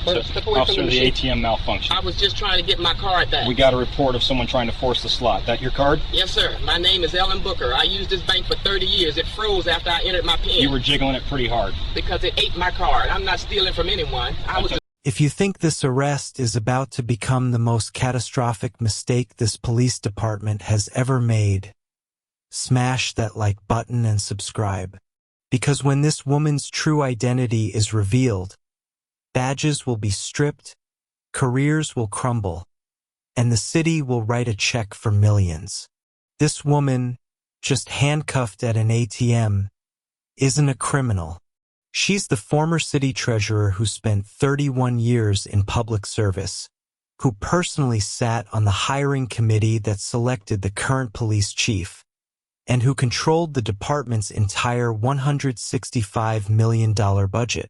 Step away Officer, from the machine. ATM malfunction. I was just trying to get my card back. We got a report of someone trying to force the slot. That your card? Yes, sir. My name is Ellen Booker. I used this bank for 30 years. It froze after I entered my PIN. You were jiggling it pretty hard. Because it ate my card. I'm not stealing from anyone. If you think this arrest is about to become the most catastrophic mistake this police department has ever made, smash that like button and subscribe. Because when this woman's true identity is revealed, badges will be stripped, careers will crumble, and the city will write a check for millions. This woman, just handcuffed at an ATM, isn't a criminal. She's the former city treasurer who spent 31 years in public service, who personally sat on the hiring committee that selected the current police chief, and who controlled the department's entire $165 million budget.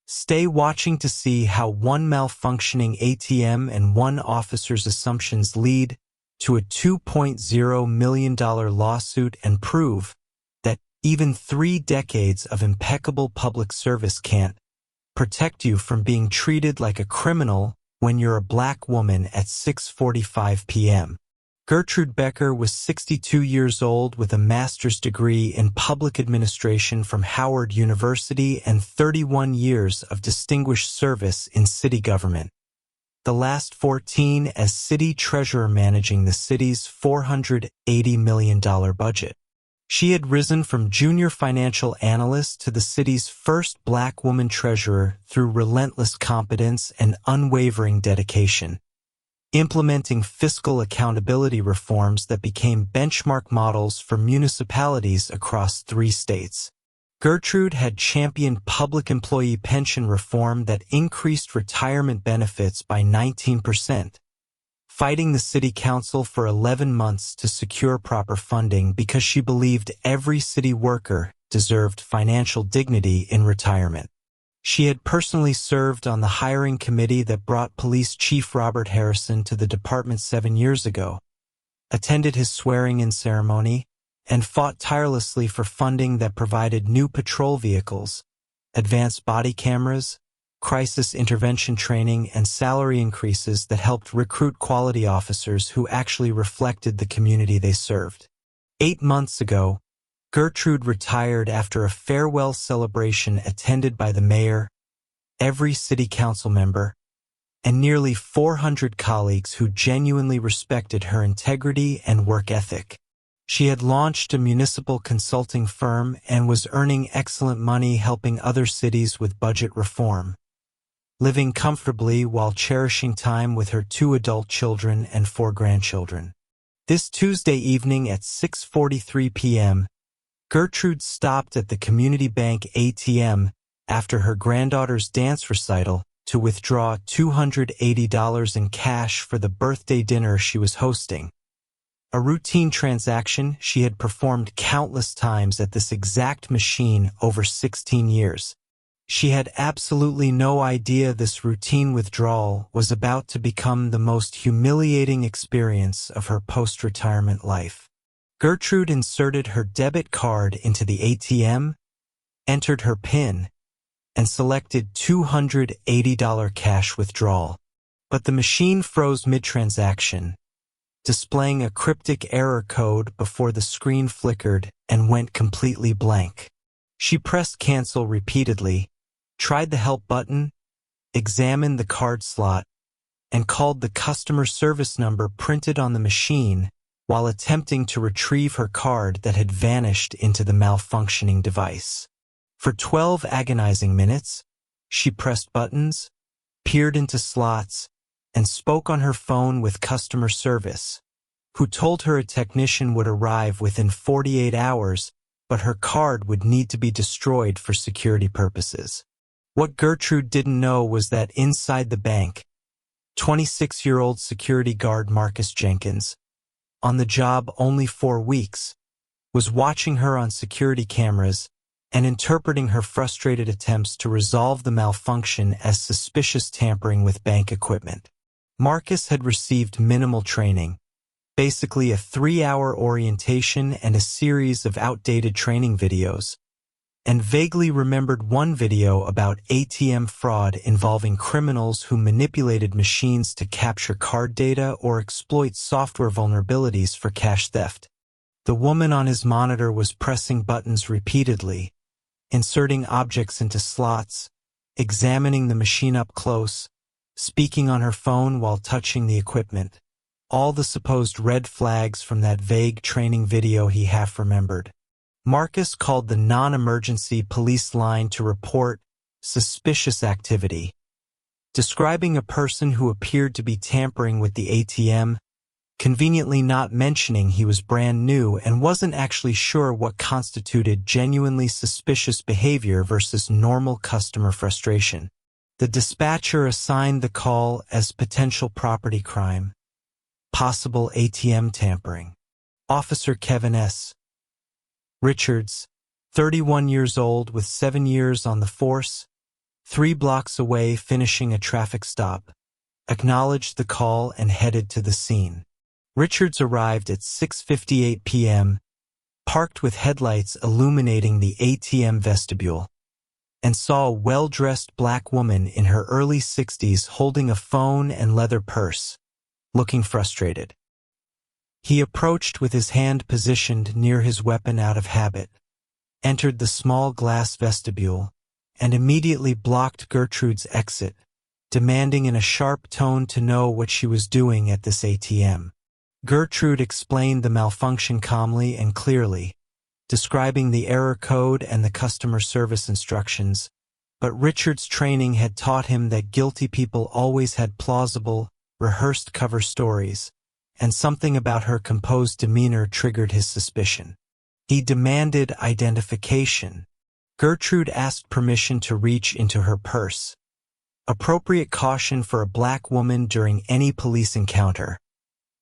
Stay watching to see how one malfunctioning ATM and one officer's assumptions lead to a $2.0 million lawsuit and prove that even 3 decades of impeccable public service can't protect you from being treated like a criminal when you're a black woman at 6:45 p.m. Gertrude Becker was 62 years old with a master's degree in public administration from Howard University and 31 years of distinguished service in city government. The last 14 as city treasurer managing the city's $480 million budget. She had risen from junior financial analyst to the city's first black woman treasurer through relentless competence and unwavering dedication, implementing fiscal accountability reforms that became benchmark models for municipalities across 3 states. Gertrude had championed public employee pension reform that increased retirement benefits by 19%, fighting the city council for 11 months to secure proper funding because she believed every city worker deserved financial dignity in retirement. She had personally served on the hiring committee that brought Police Chief Robert Harrison to the department 7 years ago, attended his swearing-in ceremony, and fought tirelessly for funding that provided new patrol vehicles, advanced body cameras, crisis intervention training, and salary increases that helped recruit quality officers who actually reflected the community they served. 8 months ago, Gertrude retired after a farewell celebration attended by the mayor, every city council member, and nearly 400 colleagues who genuinely respected her integrity and work ethic. She had launched a municipal consulting firm and was earning excellent money helping other cities with budget reform, living comfortably while cherishing time with her 2 adult children and 4 grandchildren. This Tuesday evening at 6:43 p.m., Gertrude stopped at the community bank ATM after her granddaughter's dance recital to withdraw $280 in cash for the birthday dinner she was hosting. A routine transaction she had performed countless times at this exact machine over 16 years. She had absolutely no idea this routine withdrawal was about to become the most humiliating experience of her post-retirement life. Gertrude inserted her debit card into the ATM, entered her PIN, and selected $280 cash withdrawal. But the machine froze mid-transaction, displaying a cryptic error code before the screen flickered and went completely blank. She pressed cancel repeatedly, tried the help button, examined the card slot, and called the customer service number printed on the machine while attempting to retrieve her card that had vanished into the malfunctioning device. For 12 agonizing minutes, she pressed buttons, peered into slots, and spoke on her phone with customer service, who told her a technician would arrive within 48 hours, but her card would need to be destroyed for security purposes. What Gertrude didn't know was that inside the bank, 26-year-old security guard Marcus Jenkins, on the job only 4 weeks, was watching her on security cameras and interpreting her frustrated attempts to resolve the malfunction as suspicious tampering with bank equipment. Marcus had received minimal training, basically a 3-hour orientation and a series of outdated training videos, and vaguely remembered one video about ATM fraud involving criminals who manipulated machines to capture card data or exploit software vulnerabilities for cash theft. The woman on his monitor was pressing buttons repeatedly, inserting objects into slots, examining the machine up close, speaking on her phone while touching the equipment. All the supposed red flags from that vague training video he half remembered. Marcus called the non-emergency police line to report suspicious activity, describing a person who appeared to be tampering with the ATM, conveniently not mentioning he was brand new and wasn't actually sure what constituted genuinely suspicious behavior versus normal customer frustration. The dispatcher assigned the call as potential property crime, possible ATM tampering. Officer Kevin S. Richards, 31 years old with 7 years on the force, 3 blocks away finishing a traffic stop, acknowledged the call and headed to the scene. Richards arrived at 6:58 p.m., parked with headlights illuminating the ATM vestibule, and saw a well-dressed black woman in her early 60s holding a phone and leather purse, looking frustrated. He approached with his hand positioned near his weapon out of habit, entered the small glass vestibule, and immediately blocked Gertrude's exit, demanding in a sharp tone to know what she was doing at this ATM. Gertrude explained the malfunction calmly and clearly, describing the error code and the customer service instructions, but Richard's training had taught him that guilty people always had plausible, rehearsed cover stories, and something about her composed demeanor triggered his suspicion. He demanded identification. Gertrude asked permission to reach into her purse. Appropriate caution for a black woman during any police encounter.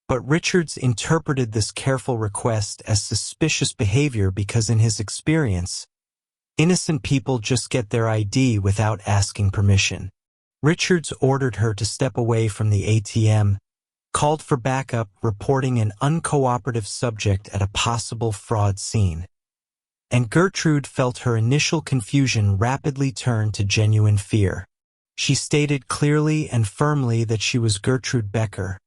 But Richards interpreted this careful request as suspicious behavior because in his experience, innocent people just get their ID without asking permission. Richards ordered her to step away from the ATM, called for backup, reporting an uncooperative subject at a possible fraud scene. And Gertrude felt her initial confusion rapidly turn to genuine fear. She stated clearly and firmly that she was Gertrude Becker,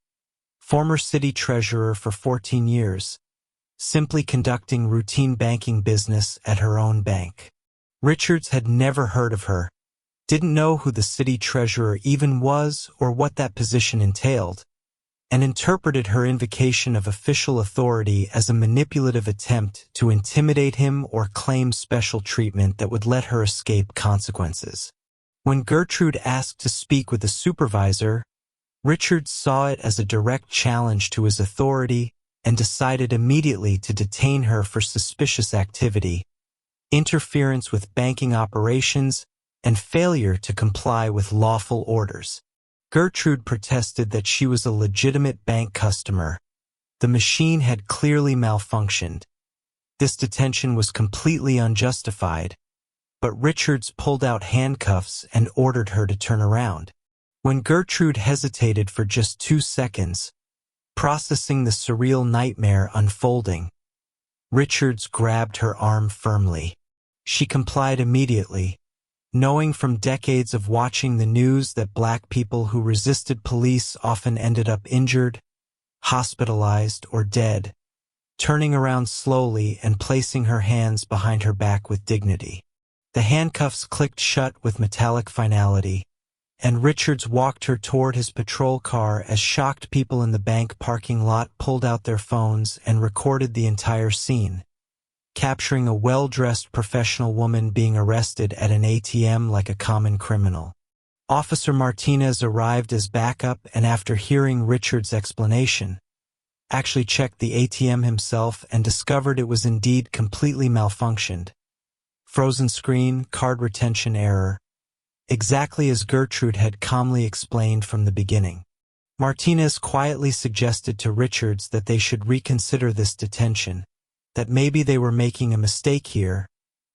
former city treasurer for 14 years, simply conducting routine banking business at her own bank. Richards had never heard of her, didn't know who the city treasurer even was or what that position entailed, and interpreted her invocation of official authority as a manipulative attempt to intimidate him or claim special treatment that would let her escape consequences. When Gertrude asked to speak with a supervisor, Richards saw it as a direct challenge to his authority and decided immediately to detain her for suspicious activity, interference with banking operations, and failure to comply with lawful orders. Gertrude protested that she was a legitimate bank customer. The machine had clearly malfunctioned. This detention was completely unjustified, but Richards pulled out handcuffs and ordered her to turn around. When Gertrude hesitated for just 2 seconds, processing the surreal nightmare unfolding, Richards grabbed her arm firmly. She complied immediately, knowing from decades of watching the news that black people who resisted police often ended up injured, hospitalized, or dead, turning around slowly and placing her hands behind her back with dignity. The handcuffs clicked shut with metallic finality, and Richards walked her toward his patrol car as shocked people in the bank parking lot pulled out their phones and recorded the entire scene, capturing a well-dressed professional woman being arrested at an ATM like a common criminal. Officer Martinez arrived as backup and after hearing Richards' explanation, actually checked the ATM himself and discovered it was indeed completely malfunctioned. Frozen screen, card retention error, exactly as Gertrude had calmly explained from the beginning. Martinez quietly suggested to Richards that they should reconsider this detention, that maybe they were making a mistake here,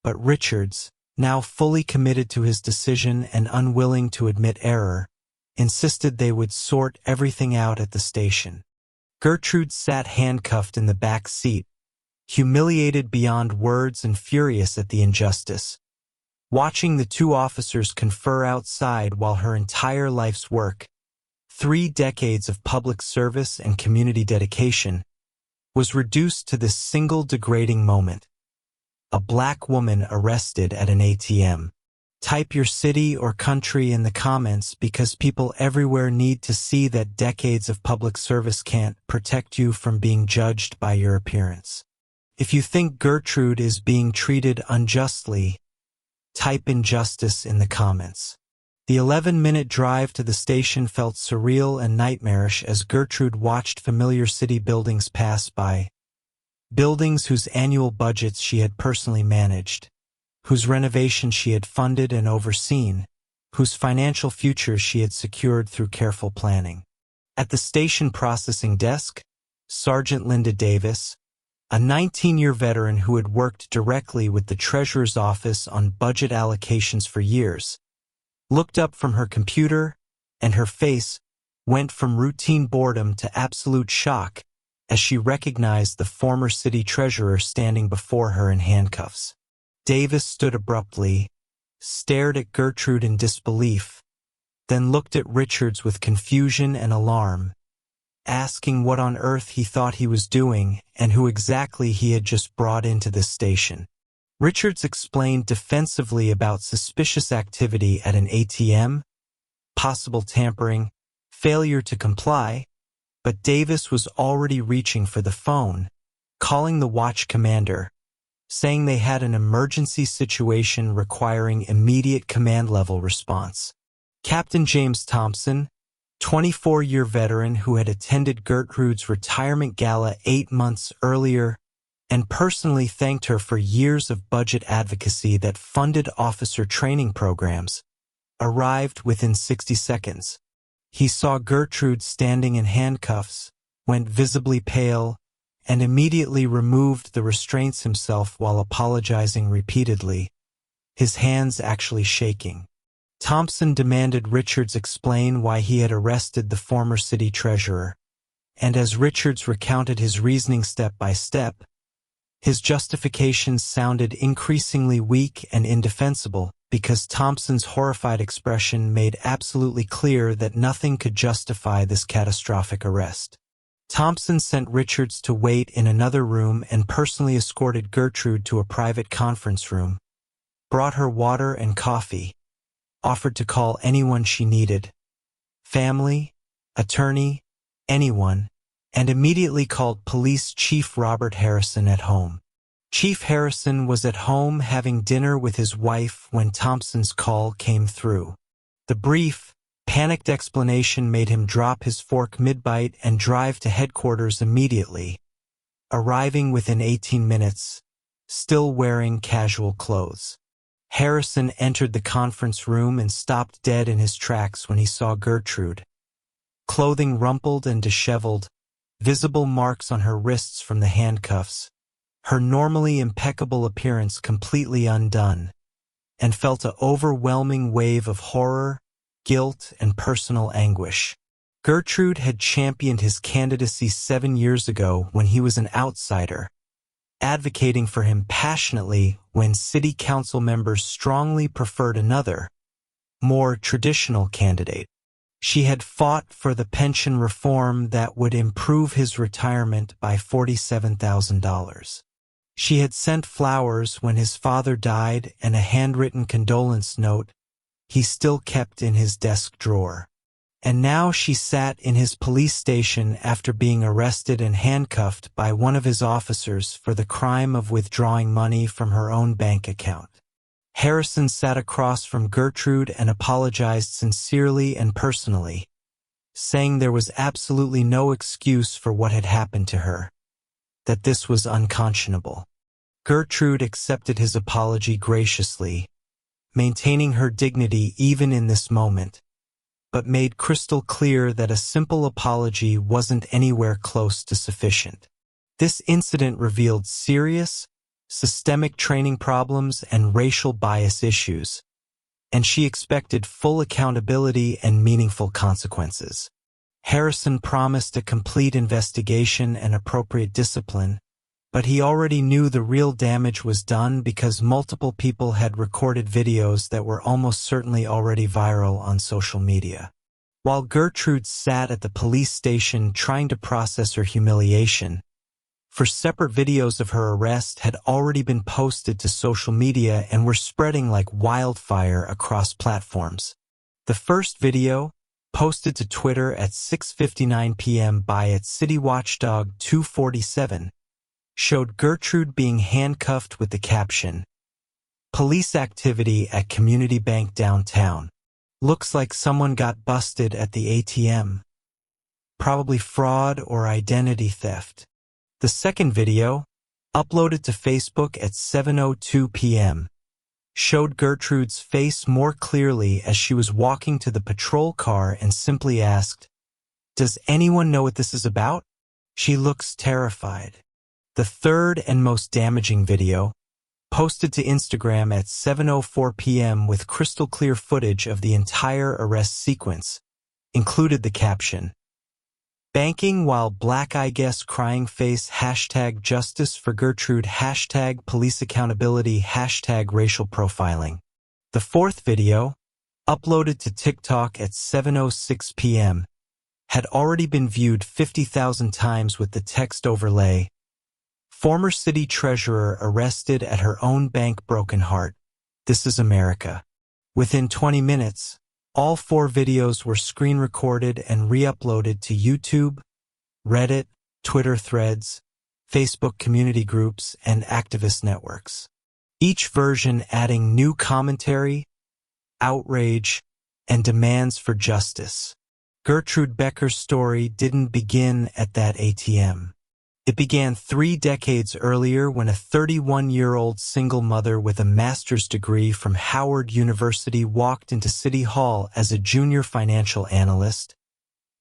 but Richards, now fully committed to his decision and unwilling to admit error, insisted they would sort everything out at the station. Gertrude sat handcuffed in the back seat, humiliated beyond words and furious at the injustice. Watching the two officers confer outside while her entire life's work, 3 decades of public service and community dedication, was reduced to this single degrading moment. A black woman arrested at an ATM. Type your city or country in the comments because people everywhere need to see that decades of public service can't protect you from being judged by your appearance. If you think Gertrude is being treated unjustly, type injustice in the comments. The 11-minute drive to the station felt surreal and nightmarish as Gertrude watched familiar city buildings pass by. Buildings whose annual budgets she had personally managed, whose renovation she had funded and overseen, whose financial futures she had secured through careful planning. At the station processing desk, Sergeant Linda Davis, a 19-year veteran who had worked directly with the treasurer's office on budget allocations for years, looked up from her computer, and her face went from routine boredom to absolute shock as she recognized the former city treasurer standing before her in handcuffs. Davis stood abruptly, stared at Gertrude in disbelief, then looked at Richards with confusion and alarm, asking what on earth he thought he was doing and who exactly he had just brought into the station. Richards explained defensively about suspicious activity at an ATM, possible tampering, failure to comply, but Davis was already reaching for the phone, calling the watch commander, saying they had an emergency situation requiring immediate command-level response. Captain James Thompson, 24-year veteran who had attended Gertrude's retirement gala 8 months earlier and personally thanked her for years of budget advocacy that funded officer training programs, arrived within 60 seconds. He saw Gertrude standing in handcuffs, went visibly pale, and immediately removed the restraints himself while apologizing repeatedly, his hands actually shaking. Thompson demanded Richards explain why he had arrested the former city treasurer, and as Richards recounted his reasoning step by step, his justifications sounded increasingly weak and indefensible because Thompson's horrified expression made absolutely clear that nothing could justify this catastrophic arrest. Thompson sent Richards to wait in another room and personally escorted Gertrude to a private conference room, brought her water and coffee, offered to call anyone she needed, family, attorney, anyone, and immediately called Police Chief Robert Harrison at home. Chief Harrison was at home having dinner with his wife when Thompson's call came through. The brief, panicked explanation made him drop his fork mid-bite and drive to headquarters immediately, arriving within 18 minutes, still wearing casual clothes. Harrison entered the conference room and stopped dead in his tracks when he saw Gertrude. Clothing rumpled and disheveled, visible marks on her wrists from the handcuffs, her normally impeccable appearance completely undone, and felt an overwhelming wave of horror, guilt, and personal anguish. Gertrude had championed his candidacy 7 years ago when he was an outsider, advocating for him passionately when city council members strongly preferred another, more traditional candidate. She had fought for the pension reform that would improve his retirement by $47,000. She had sent flowers when his father died and a handwritten condolence note he still kept in his desk drawer. And now she sat in his police station after being arrested and handcuffed by one of his officers for the crime of withdrawing money from her own bank account. Harrison sat across from Gertrude and apologized sincerely and personally, saying there was absolutely no excuse for what had happened to her, that this was unconscionable. Gertrude accepted his apology graciously, maintaining her dignity even in this moment, but made crystal clear that a simple apology wasn't anywhere close to sufficient. This incident revealed serious, systemic training problems and racial bias issues, and she expected full accountability and meaningful consequences. Harrison promised a complete investigation and appropriate discipline, But he already knew the real damage was done because multiple people had recorded videos that were almost certainly already viral on social media. While Gertrude sat at the police station trying to process her humiliation, separate videos of her arrest had already been posted to social media and were spreading like wildfire across platforms. The first video, posted to Twitter at 6:59 p.m. by @City Watchdog 247, showed Gertrude being handcuffed with the caption, "Police activity at Community Bank downtown. Looks like someone got busted at the ATM. Probably fraud or identity theft." The second video, uploaded to Facebook at 7:02 p.m., showed Gertrude's face more clearly as she was walking to the patrol car and simply asked, "Does anyone know what this is about?" She looks terrified. The third and most damaging video, posted to Instagram at 7:04 p.m. with crystal clear footage of the entire arrest sequence, included the caption, "Banking while black eye guess crying face #justice for Gertrude #police accountability #racial profiling." The fourth video, uploaded to TikTok at 7:06 p.m., had already been viewed 50,000 times with the text overlay, "Former city treasurer arrested at her own bank, broken heart. This is America." Within 20 minutes, all 4 videos were screen recorded and re-uploaded to YouTube, Reddit, Twitter threads, Facebook community groups, and activist networks. Each version adding new commentary, outrage, and demands for justice. Gertrude Becker's story didn't begin at that ATM. It began 3 decades earlier when a 31-year-old single mother with a master's degree from Howard University walked into City Hall as a junior financial analyst,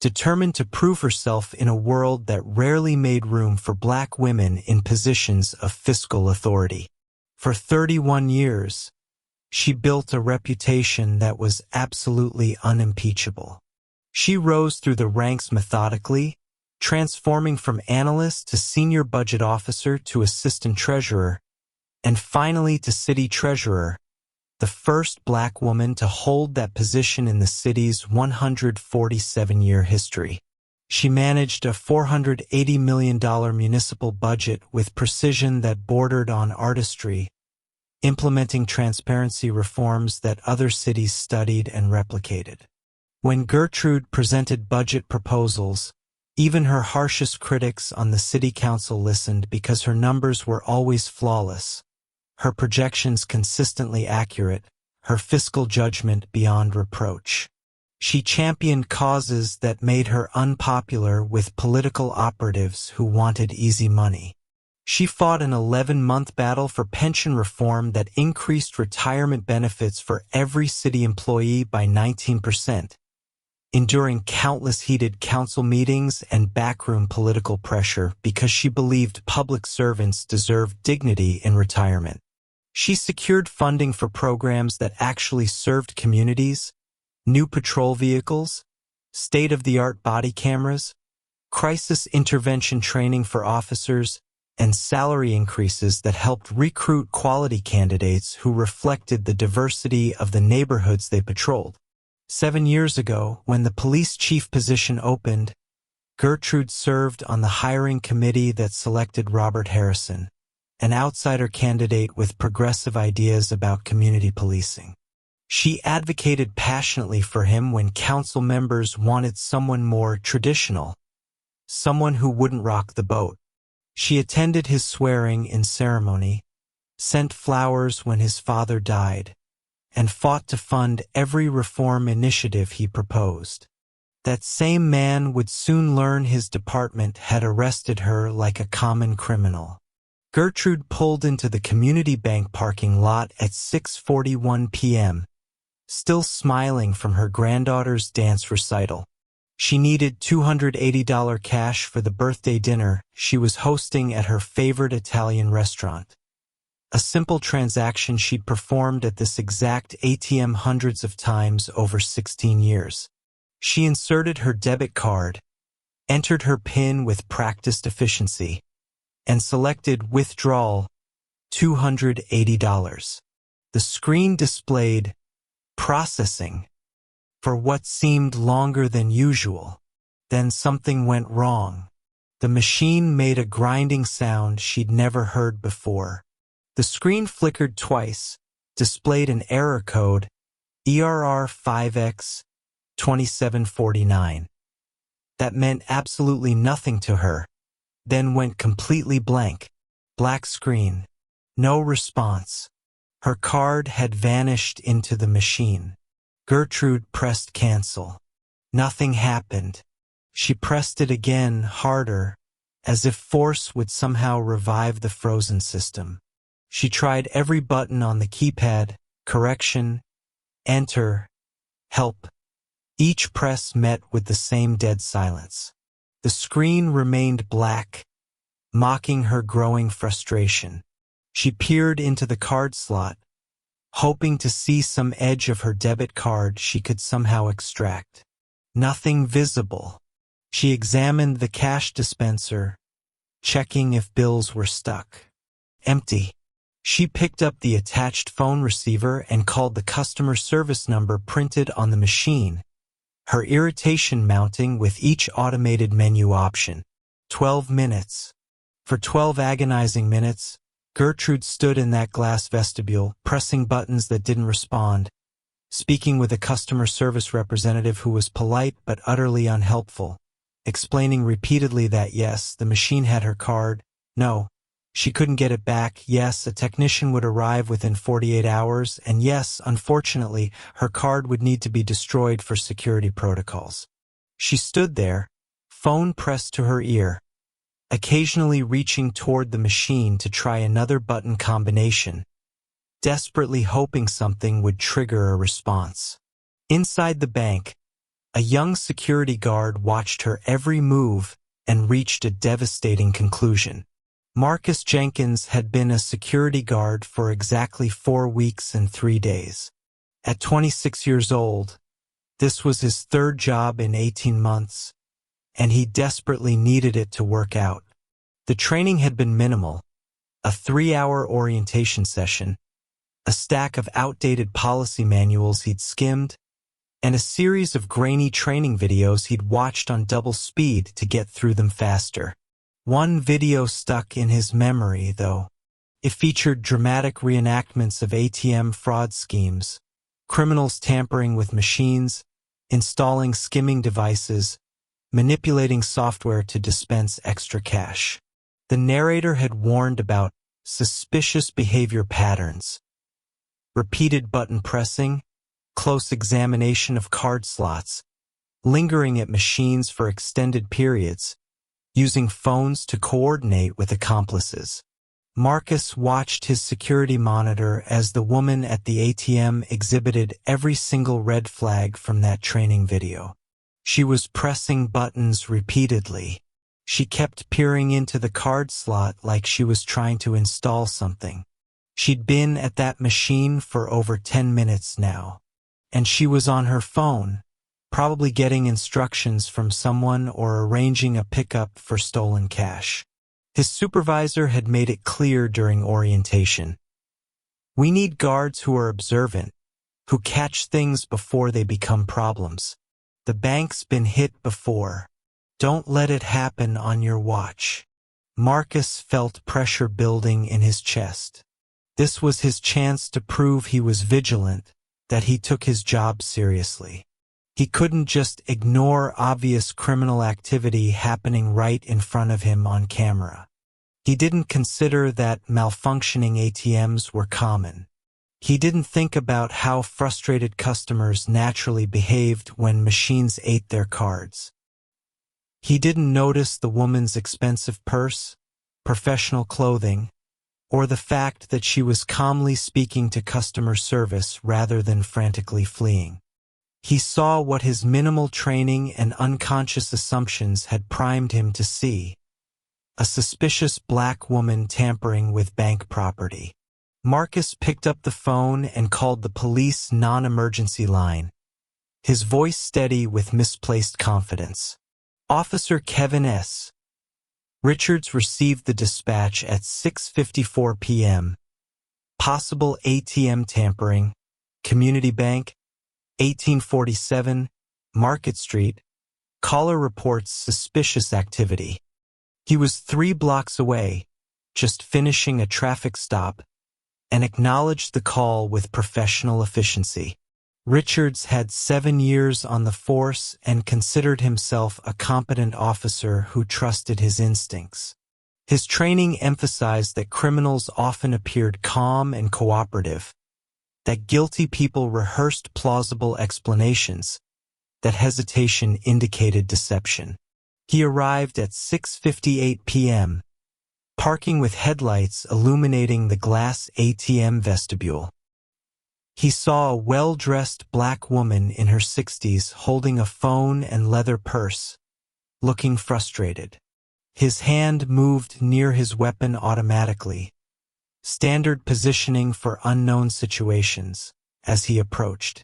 determined to prove herself in a world that rarely made room for black women in positions of fiscal authority. For 31 years, she built a reputation that was absolutely unimpeachable. She rose through the ranks methodically, transforming from analyst to senior budget officer to assistant treasurer, and finally to city treasurer, the first black woman to hold that position in the city's 147-year history. She managed a $480 million municipal budget with precision that bordered on artistry, implementing transparency reforms that other cities studied and replicated. When Gertrude presented budget proposals, even her harshest critics on the city council listened because her numbers were always flawless, her projections consistently accurate, her fiscal judgment beyond reproach. She championed causes that made her unpopular with political operatives who wanted easy money. She fought an 11-month battle for pension reform that increased retirement benefits for every city employee by 19%. Enduring countless heated council meetings and backroom political pressure because she believed public servants deserved dignity in retirement. She secured funding for programs that actually served communities, new patrol vehicles, state-of-the-art body cameras, crisis intervention training for officers, and salary increases that helped recruit quality candidates who reflected the diversity of the neighborhoods they patrolled. 7 years ago, when the police chief position opened, Gertrude served on the hiring committee that selected Robert Harrison, an outsider candidate with progressive ideas about community policing. She advocated passionately for him when council members wanted someone more traditional, someone who wouldn't rock the boat. She attended his swearing-in ceremony, sent flowers when his father died, and fought to fund every reform initiative he proposed. That same man would soon learn his department had arrested her like a common criminal. Gertrude pulled into the community bank parking lot at 6:41 p.m., still smiling from her granddaughter's dance recital. She needed $280 cash for the birthday dinner she was hosting at her favorite Italian restaurant. A simple transaction she'd performed at this exact ATM hundreds of times over 16 years. She inserted her debit card, entered her PIN with practiced efficiency, and selected Withdrawal, $280. The screen displayed Processing for what seemed longer than usual. Then something went wrong. The machine made a grinding sound she'd never heard before. The screen flickered twice, displayed an error code, ERR5X 2749. That meant absolutely nothing to her, then went completely blank. Black screen. No response. Her card had vanished into the machine. Gertrude pressed cancel. Nothing happened. She pressed it again, harder, as if force would somehow revive the frozen system. She tried every button on the keypad, correction, enter, help. Each press met with the same dead silence. The screen remained black, mocking her growing frustration. She peered into the card slot, hoping to see some edge of her debit card she could somehow extract. Nothing visible. She examined the cash dispenser, checking if bills were stuck. Empty. She picked up the attached phone receiver and called the customer service number printed on the machine, her irritation mounting with each automated menu option. 12 minutes. For 12 agonizing minutes, Gertrude stood in that glass vestibule, pressing buttons that didn't respond, speaking with a customer service representative who was polite but utterly unhelpful, explaining repeatedly that yes, the machine had her card, no, she couldn't get it back, yes, a technician would arrive within 48 hours, and yes, unfortunately, her card would need to be destroyed for security protocols. She stood there, phone pressed to her ear, occasionally reaching toward the machine to try another button combination, desperately hoping something would trigger a response. Inside the bank, a young security guard watched her every move and reached a devastating conclusion. Marcus Jenkins had been a security guard for exactly 4 weeks and 3 days. At 26 years old, this was his third job in 18 months, and he desperately needed it to work out. The training had been minimal, a 3-hour orientation session, a stack of outdated policy manuals he'd skimmed, and a series of grainy training videos he'd watched on double speed to get through them faster. One video stuck in his memory, though. It featured dramatic reenactments of ATM fraud schemes, criminals tampering with machines, installing skimming devices, manipulating software to dispense extra cash. The narrator had warned about suspicious behavior patterns, repeated button pressing, close examination of card slots, lingering at machines for extended periods, using phones to coordinate with accomplices. Marcus watched his security monitor as the woman at the ATM exhibited every single red flag from that training video. She was pressing buttons repeatedly. She kept peering into the card slot like she was trying to install something. She'd been at that machine for over 10 minutes now, and she was on her phone, probably getting instructions from someone or arranging a pickup for stolen cash. His supervisor had made it clear during orientation. We need guards who are observant, who catch things before they become problems. The bank's been hit before. Don't let it happen on your watch. Marcus felt pressure building in his chest. This was his chance to prove he was vigilant, that he took his job seriously. He couldn't just ignore obvious criminal activity happening right in front of him on camera. He didn't consider that malfunctioning ATMs were common. He didn't think about how frustrated customers naturally behaved when machines ate their cards. He didn't notice the woman's expensive purse, professional clothing, or the fact that she was calmly speaking to customer service rather than frantically fleeing. He saw what his minimal training and unconscious assumptions had primed him to see: a suspicious black woman tampering with bank property. Marcus picked up the phone and called the police non-emergency line, his voice steady with misplaced confidence. Officer Kevin S. Richards received the dispatch at 6:54 p.m. Possible ATM tampering, Community Bank, 1847, Market Street. Caller reports suspicious activity. He was 3 blocks away, just finishing a traffic stop, and acknowledged the call with professional efficiency. Richards had 7 years on the force and considered himself a competent officer who trusted his instincts. His training emphasized that criminals often appeared calm and cooperative, that guilty people rehearsed plausible explanations, that hesitation indicated deception. He arrived at 6:58 p.m., parking with headlights illuminating the glass ATM vestibule. He saw a well-dressed black woman in her 60s holding a phone and leather purse, looking frustrated. His hand moved near his weapon automatically, standard positioning for unknown situations, as he approached.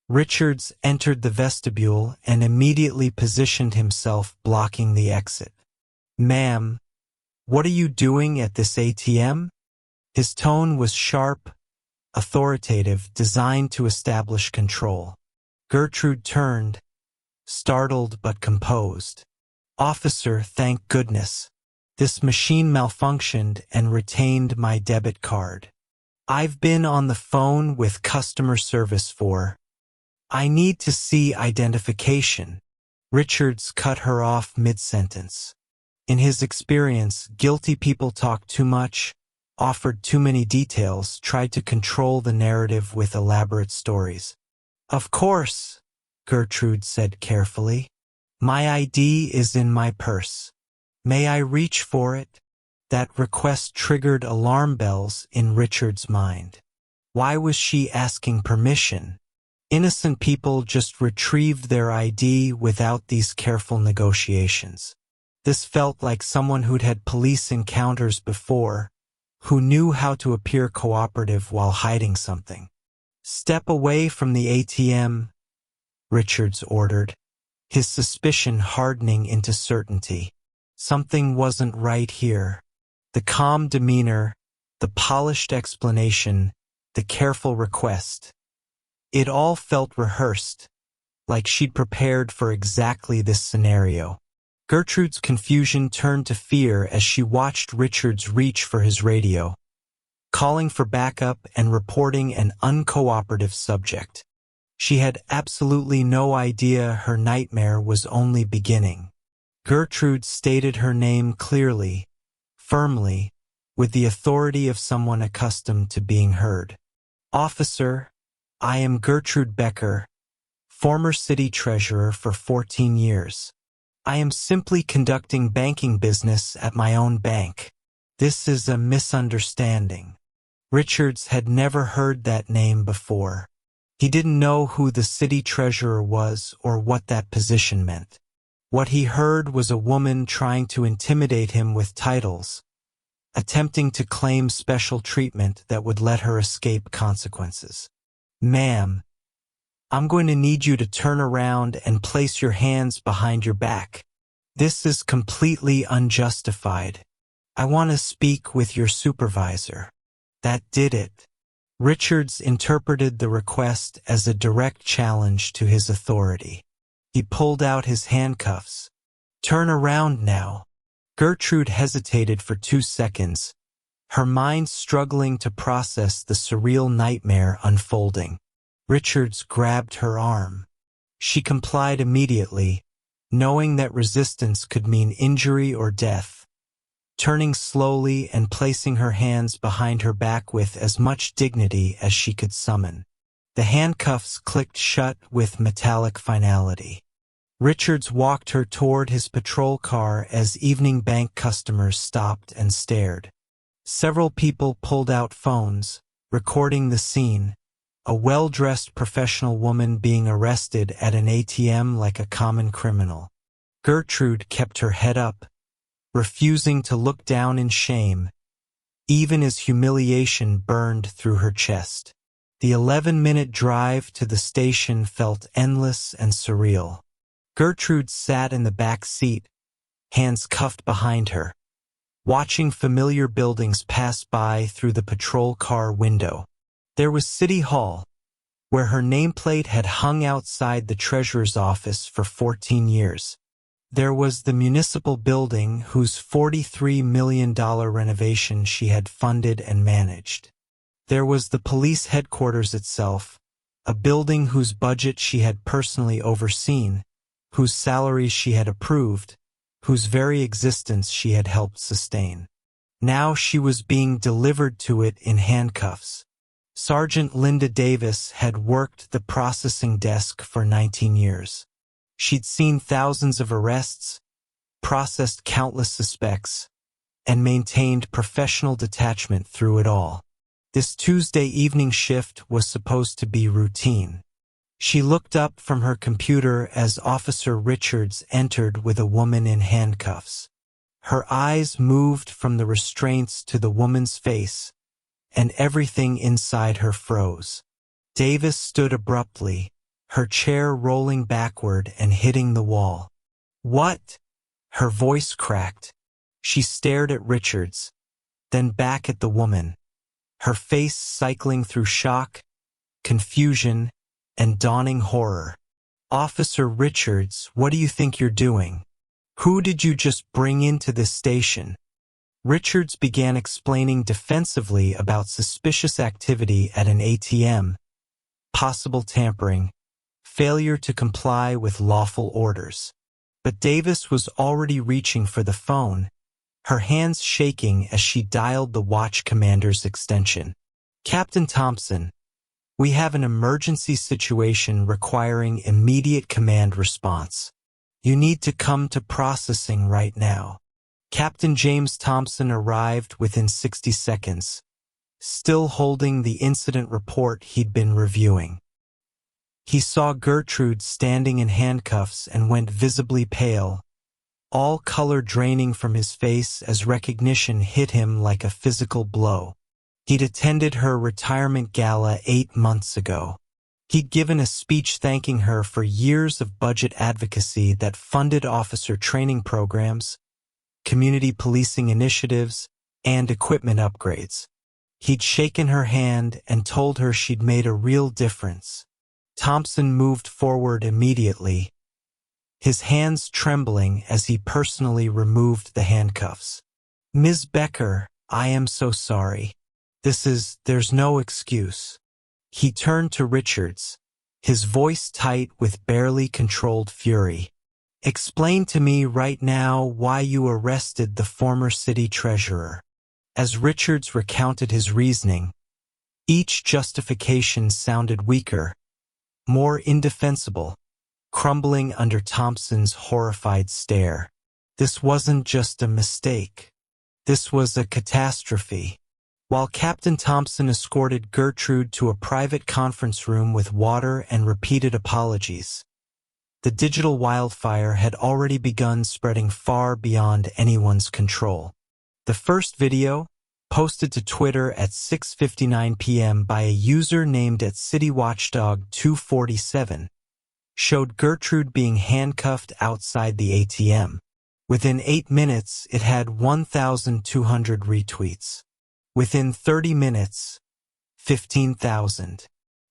Richards entered the vestibule and immediately positioned himself blocking the exit. "Ma'am, what are you doing at this ATM?" His tone was sharp, authoritative, designed to establish control. Gertrude turned, startled but composed. "Officer, thank goodness. This machine malfunctioned and retained my debit card. I've been on the phone with customer service I need to see identification." Richards cut her off mid-sentence. In his experience, guilty people talk too much, offered too many details, tried to control the narrative with elaborate stories. "Of course," Gertrude said carefully. "My ID is in my purse. May I reach for it?" That request triggered alarm bells in Richard's mind. Why was she asking permission? Innocent people just retrieved their ID without these careful negotiations. This felt like someone who'd had police encounters before, who knew how to appear cooperative while hiding something. "Step away from the ATM," Richards ordered, his suspicion hardening into certainty. Something wasn't right here. The calm demeanor, the polished explanation, the careful request. It all felt rehearsed, like she'd prepared for exactly this scenario. Gertrude's confusion turned to fear as she watched Richards reach for his radio, calling for backup and reporting an uncooperative subject. She had absolutely no idea her nightmare was only beginning. Gertrude stated her name clearly, firmly, with the authority of someone accustomed to being heard. "Officer, I am Gertrude Becker, former city treasurer for 14 years. I am simply conducting banking business at my own bank. This is a misunderstanding." Richards had never heard that name before. He didn't know who the city treasurer was or what that position meant. What he heard was a woman trying to intimidate him with titles, attempting to claim special treatment that would let her escape consequences. "Ma'am, I'm going to need you to turn around and place your hands behind your back. This is completely unjustified. I want to speak with your supervisor." That did it. Richards interpreted the request as a direct challenge to his authority. He pulled out his handcuffs. "Turn around now." Gertrude hesitated for 2 seconds, her mind struggling to process the surreal nightmare unfolding. Richards grabbed her arm. She complied immediately, knowing that resistance could mean injury or death, turning slowly and placing her hands behind her back with as much dignity as she could summon. The handcuffs clicked shut with metallic finality. Richards walked her toward his patrol car as evening bank customers stopped and stared. Several people pulled out phones, recording the scene, a well-dressed professional woman being arrested at an ATM like a common criminal. Gertrude kept her head up, refusing to look down in shame, even as humiliation burned through her chest. The 11-minute drive to the station felt endless and surreal. Gertrude sat in the back seat, hands cuffed behind her. watching familiar buildings pass by through the patrol car window. There was City Hall, where her nameplate had hung outside the treasurer's office for 14 years. There was the municipal building whose $43 million renovation she had funded and managed. There was the police headquarters itself, a building whose budget she had personally overseen, whose salaries she had approved, whose very existence she had helped sustain. Now she was being delivered to it in handcuffs. Sergeant Linda Davis had worked the processing desk for 19 years. She'd seen thousands of arrests, processed countless suspects, and maintained professional detachment through it all. This Tuesday evening shift was supposed to be routine. She looked up from her computer as Officer Richards entered with a woman in handcuffs. Her eyes moved from the restraints to the woman's face, and everything inside her froze. Davis stood abruptly, her chair rolling backward and hitting the wall. "What?" Her voice cracked. She stared at Richards, then back at the woman, her face cycling through shock, confusion, and dawning horror. "Officer Richards, what do you think you're doing? Who did you just bring into this station?" Richards began explaining defensively about suspicious activity at an ATM, possible tampering, failure to comply with lawful orders. But Davis was already reaching for the phone, her hands shaking as she dialed the watch commander's extension. "Captain Thompson, we have an emergency situation requiring immediate command response. You need to come to processing right now." Captain James Thompson arrived within 60 seconds, still holding the incident report he'd been reviewing. He saw Gertrude standing in handcuffs and went visibly pale, all color draining from his face as recognition hit him like a physical blow. He'd attended her retirement gala 8 months ago. He'd given a speech thanking her for years of budget advocacy that funded officer training programs, community policing initiatives, and equipment upgrades. He'd shaken her hand and told her she'd made a real difference. Thompson moved forward immediately, his hands trembling as he personally removed the handcuffs. "Ms. Becker, I am so sorry. There's no excuse." He turned to Richards, his voice tight with barely controlled fury. "Explain to me right now why you arrested the former city treasurer." As Richards recounted his reasoning, each justification sounded weaker, more indefensible, crumbling under Thompson's horrified stare. This wasn't just a mistake. This was a catastrophe. While Captain Thompson escorted Gertrude to a private conference room with water and repeated apologies, the digital wildfire had already begun spreading far beyond anyone's control. The first video, posted to Twitter at 6:59 p.m. by a user named @CityWatchdog247, showed Gertrude being handcuffed outside the ATM. Within 8 minutes, it had 1,200 retweets. Within 30 minutes, 15,000.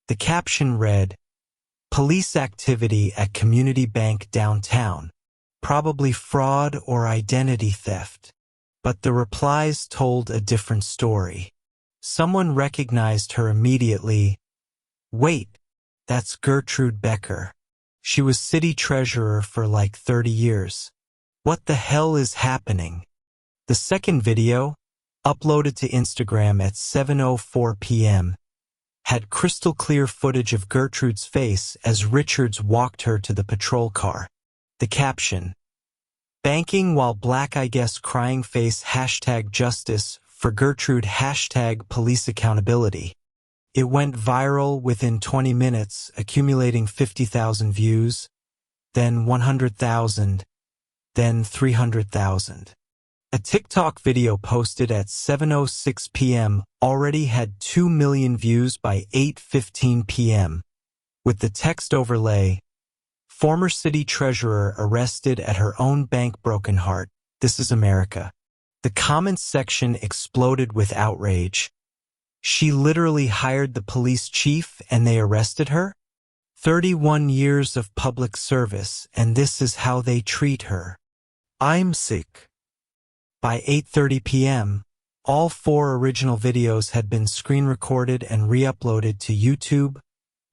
The caption read, "Police activity at community bank downtown. Probably fraud or identity theft." But the replies told a different story. Someone recognized her immediately. "Wait, that's Gertrude Becker. She was city treasurer for like 30 years. What the hell is happening?" The second video, uploaded to Instagram at 7:04 p.m., had crystal clear footage of Gertrude's face as Richards walked her to the patrol car. The caption, "Banking while black I guess crying face #justice for Gertrude #police accountability." It went viral within 20 minutes, accumulating 50,000 views, then 100,000, then 300,000. A TikTok video posted at 7:06 p.m. already had 2 million views by 8:15 p.m. With the text overlay, "Former city treasurer arrested at her own bank, broken heart. This is America." The comments section exploded with outrage. She literally hired the police chief and they arrested her? 31 years of public service, and this is how they treat her. I'm sick. By 8:30 p.m., all 4 original videos had been screen recorded and re-uploaded to YouTube,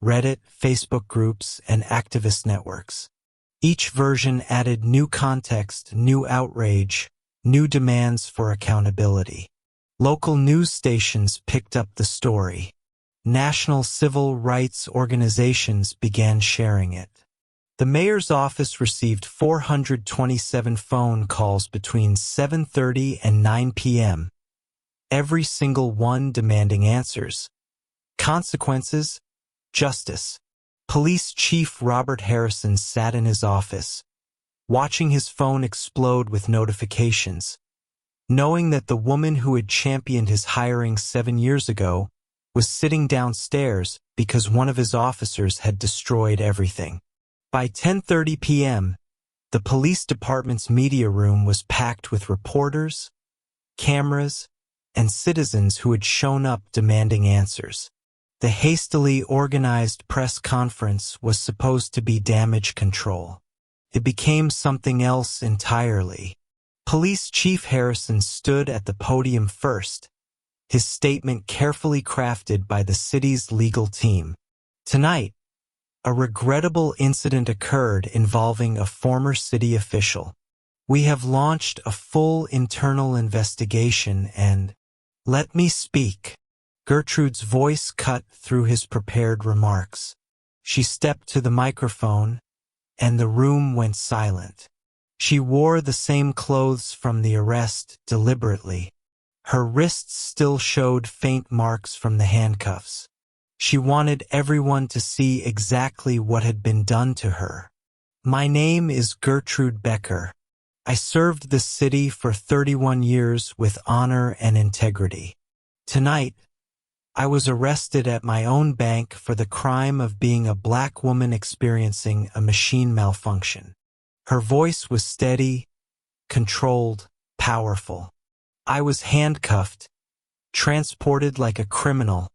Reddit, Facebook groups, and activist networks. Each version added new context, new outrage, new demands for accountability. Local news stations picked up the story. National civil rights organizations began sharing it. The mayor's office received 427 phone calls between 7:30 and 9 p.m., every single one demanding answers. Consequences, justice. Police Chief Robert Harrison sat in his office, watching his phone explode with notifications, knowing that the woman who had championed his hiring 7 years ago was sitting downstairs because one of his officers had destroyed everything. By 10:30 p.m., the police department's media room was packed with reporters, cameras, and citizens who had shown up demanding answers. The hastily organized press conference was supposed to be damage control. It became something else entirely. Police Chief Harrison stood at the podium first, his statement carefully crafted by the city's legal team. Tonight, a regrettable incident occurred involving a former city official. We have launched a full internal investigation and, let me speak. Gertrude's voice cut through his prepared remarks. She stepped to the microphone, and the room went silent. She wore the same clothes from the arrest deliberately. Her wrists still showed faint marks from the handcuffs. She wanted everyone to see exactly what had been done to her. My name is Gertrude Becker. I served the city for 31 years with honor and integrity. Tonight, I was arrested at my own bank for the crime of being a black woman experiencing a machine malfunction. Her voice was steady, controlled, powerful. I was handcuffed, transported like a criminal,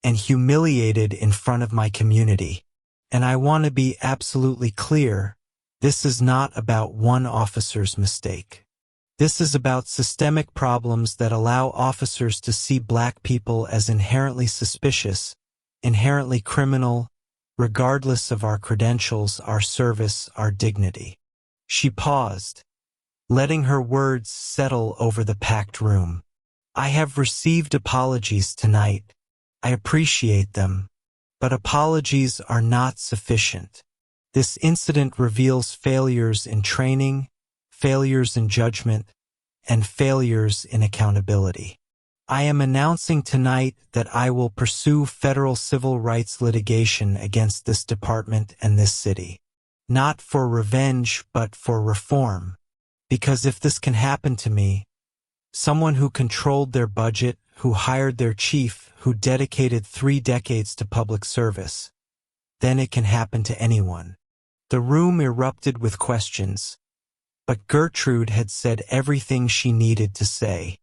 and humiliated in front of my community. And I want to be absolutely clear, this is not about one officer's mistake. This is about systemic problems that allow officers to see black people as inherently suspicious, inherently criminal, regardless of our credentials, our service, our dignity. She paused, letting her words settle over the packed room. I have received apologies tonight. I appreciate them, but apologies are not sufficient. This incident reveals failures in training, failures in judgment, and failures in accountability. I am announcing tonight that I will pursue federal civil rights litigation against this department and this city. Not for revenge, but for reform. Because if this can happen to me, someone who controlled their budget, who hired their chief, who dedicated 3 decades to public service, then it can happen to anyone. The room erupted with questions, but Gertrude had said everything she needed to say.